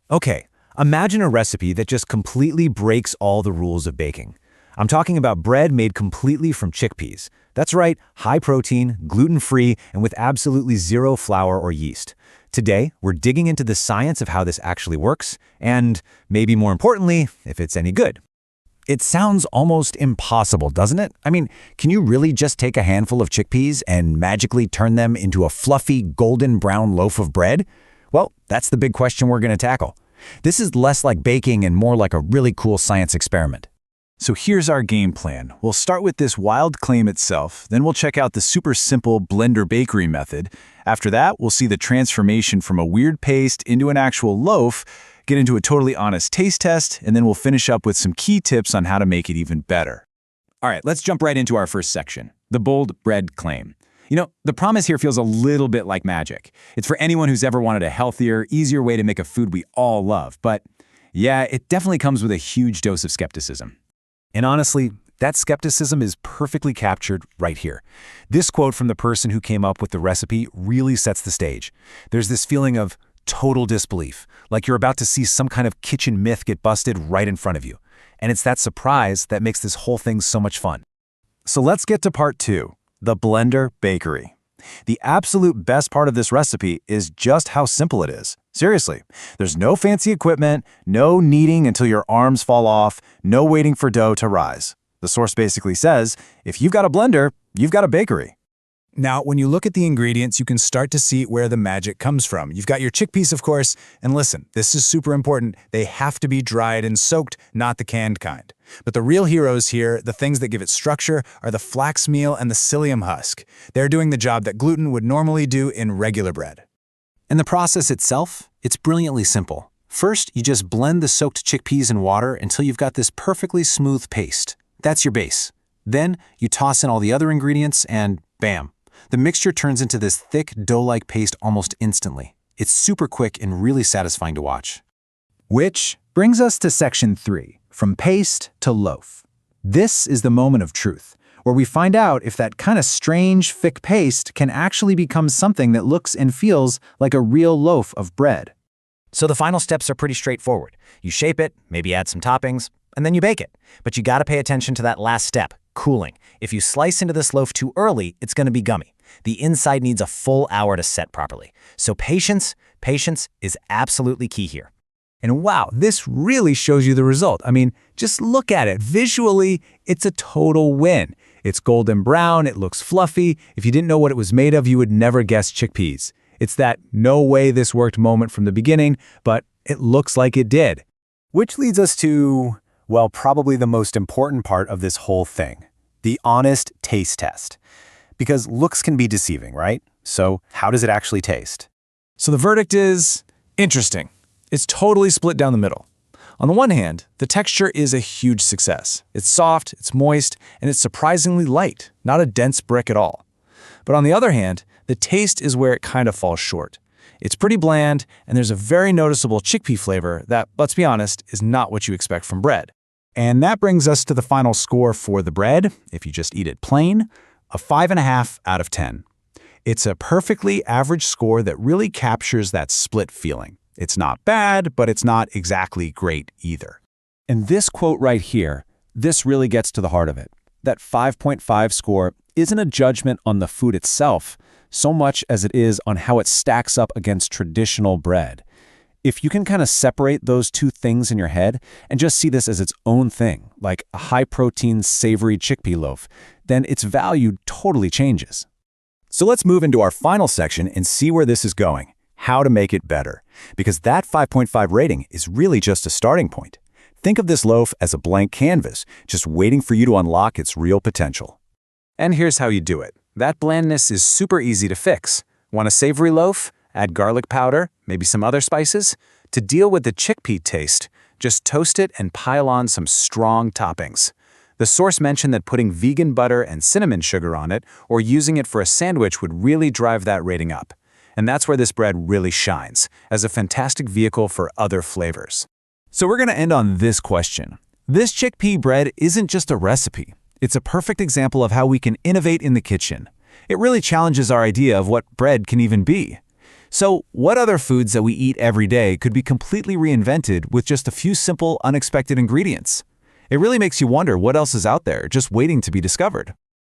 Okay, imagine a recipe that just completely breaks all the rules of baking. I'm talking about bread made completely from chickpeas. That's right, high protein, gluten-free, and with absolutely zero flour or yeast. Today, we're digging into the science of how this actually works, and maybe more importantly, if it's any good. It sounds almost impossible, doesn't it? I mean, can you really just take a handful of chickpeas and magically turn them into a fluffy, golden brown loaf of bread? Well, that's the big question we're going to tackle. This is less like baking and more like a really cool science experiment. So here's our game plan. We'll start with this wild claim itself, then we'll check out the super simple blender bakery method. After that, we'll see the transformation from a weird paste into an actual loaf, get into a totally honest taste test, and then we'll finish up with some key tips on how to make it even better. All right, let's jump right into our first section, the bold bread claim. The promise here feels a little bit like magic. It's for anyone who's ever wanted a healthier, easier way to make a food we all love. But yeah, it definitely comes with a huge dose of skepticism. And honestly, that skepticism is perfectly captured right here. This quote from the person who came up with the recipe really sets the stage. There's this feeling of total disbelief, like you're about to see some kind of kitchen myth get busted right in front of you. And it's that surprise that makes this whole thing so much fun. So let's get to part 2, the blender bakery. The absolute best part of this recipe is just how simple it is. Seriously, there's no fancy equipment, no kneading until your arms fall off, no waiting for dough to rise. The source basically says, if you've got a blender, you've got a bakery. Now, when you look at the ingredients, you can start to see where the magic comes from. You've got your chickpeas, of course, and listen, this is super important. They have to be dried and soaked, not the canned kind. But the real heroes here, the things that give it structure, are the flaxmeal and the psyllium husk. They're doing the job that gluten would normally do in regular bread. And the process itself, it's brilliantly simple. First, you just blend the soaked chickpeas in water until you've got this perfectly smooth paste. That's your base. Then, you toss in all the other ingredients and bam. The mixture turns into this thick, dough-like paste almost instantly. It's super quick and really satisfying to watch. Which brings us to section 3, from paste to loaf. This is the moment of truth, where we find out if that kind of strange, thick paste can actually become something that looks and feels like a real loaf of bread. So the final steps are pretty straightforward. You shape it, maybe add some toppings, and then you bake it. But you gotta pay attention to that last step, cooling. If you slice into this loaf too early, it's gonna be gummy. The inside needs a full hour to set properly. So patience is absolutely key here. And wow, this really shows you the result. I mean, just look at it. Visually, it's a total win. It's golden brown, it looks fluffy. If you didn't know what it was made of, you would never guess chickpeas. It's that no way this worked moment from the beginning, but it looks like it did. Which leads us to, well, probably the most important part of this whole thing, the honest taste test. Because looks can be deceiving, right? So how does it actually taste? So the verdict is interesting. It's totally split down the middle. On the one hand, the texture is a huge success. It's soft, it's moist, and it's surprisingly light, not a dense brick at all. But on the other hand, the taste is where it kind of falls short. It's pretty bland, and there's a very noticeable chickpea flavor that, let's be honest, is not what you expect from bread. And that brings us to the final score for the bread, if you just eat it plain, a 5.5 out of 10. It's a perfectly average score that really captures that split feeling. It's not bad, but it's not exactly great either. And this quote right here, this really gets to the heart of it. That 5.5 score isn't a judgment on the food itself, so much as it is on how it stacks up against traditional bread. If you can kind of separate those two things in your head and just see this as its own thing, like a high-protein, savory chickpea loaf, then its value totally changes. So let's move into our final section and see where this is going, how to make it better. Because that 5.5 rating is really just a starting point. Think of this loaf as a blank canvas, just waiting for you to unlock its real potential. And here's how you do it. That blandness is super easy to fix. Want a savory loaf? Add garlic powder, maybe some other spices. To deal with the chickpea taste, just toast it and pile on some strong toppings. The source mentioned that putting vegan butter and cinnamon sugar on it or using it for a sandwich would really drive that rating up. And that's where this bread really shines, as a fantastic vehicle for other flavors. So we're going to end on this question. This chickpea bread isn't just a recipe. It's a perfect example of how we can innovate in the kitchen. It really challenges our idea of what bread can even be. So, what other foods that we eat every day could be completely reinvented with just a few simple, unexpected ingredients? It really makes you wonder what else is out there just waiting to be discovered.